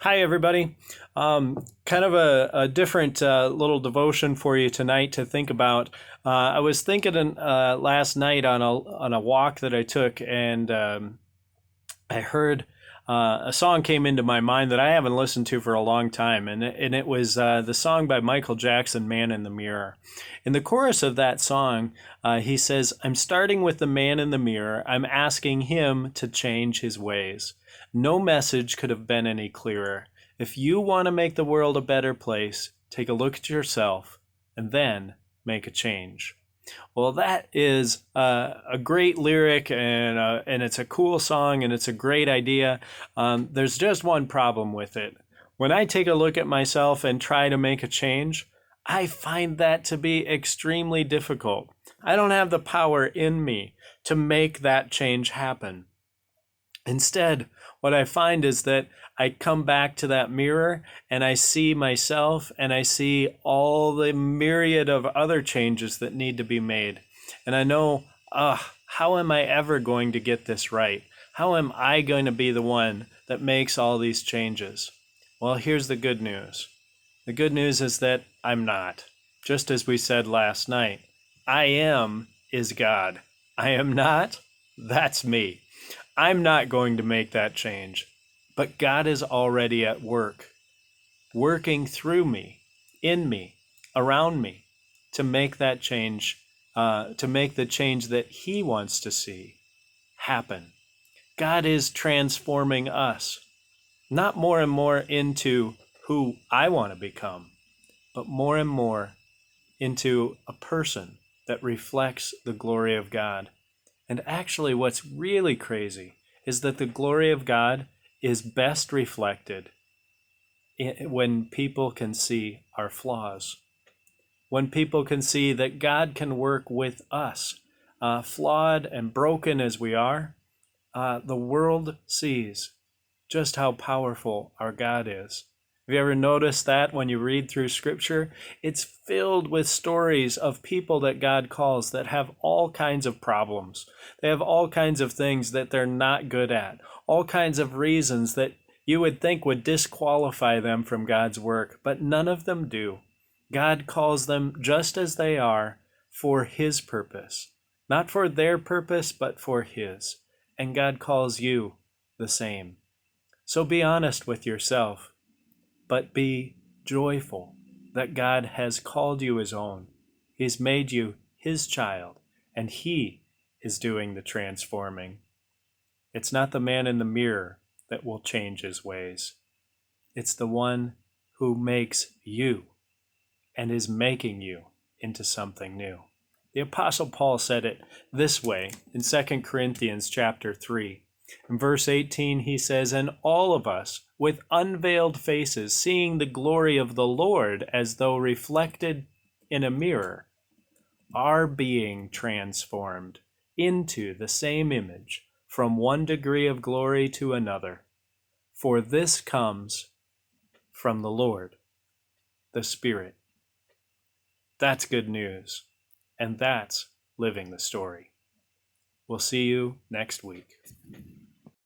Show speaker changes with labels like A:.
A: Hi, everybody. Kind of a different little devotion for you tonight to think about. I was thinking last night on a walk that I took, and I heard a song came into my mind that I haven't listened to for a long time, and it was the song by Michael Jackson, "Man in the Mirror." In the chorus of that song, he says, "I'm starting with the man in the mirror. I'm asking him to change his ways. No message could have been any clearer. If you want to make the world a better place, take a look at yourself and then make a change." Well, that is a great lyric, and it's a cool song, and it's a great idea. There's just one problem with it. When I take a look at myself and try to make a change, I find that to be extremely difficult. I don't have the power in me to make that change happen. Instead, what I find is that I come back to that mirror and I see myself and I see all the myriad of other changes that need to be made. And I know, how am I ever going to get this right? How am I going to be the one that makes all these changes? Well, here's the good news. The good news is that I'm not. Just as we said last night, I am is God. I am not, that's me. I'm not going to make that change, but God is already at work, working through me, in me, around me, to make that change, to make the change that He wants to see happen. God is transforming us, not more and more into who I want to become, but more and more into a person that reflects the glory of God. And actually, what's really crazy is that the glory of God is best reflected when people can see our flaws, when people can see that God can work with us, flawed and broken as we are. The world sees just how powerful our God is. Have you ever noticed that when you read through Scripture? It's filled with stories of people that God calls that have all kinds of problems. They have all kinds of things that they're not good at, all kinds of reasons that you would think would disqualify them from God's work, but none of them do. God calls them just as they are for His purpose, not for their purpose, but for His. And God calls you the same. So be honest with yourself, but be joyful that God has called you His own. He's made you His child, and He is doing the transforming. It's not the man in the mirror that will change his ways. It's the one who makes you and is making you into something new. The Apostle Paul said it this way in 2 Corinthians chapter 3. In verse 18, he says, "And all of us, with unveiled faces, seeing the glory of the Lord as though reflected in a mirror, are being transformed into the same image from one degree of glory to another. For this comes from the Lord, the Spirit." That's good news. And that's living the story. We'll see you next week.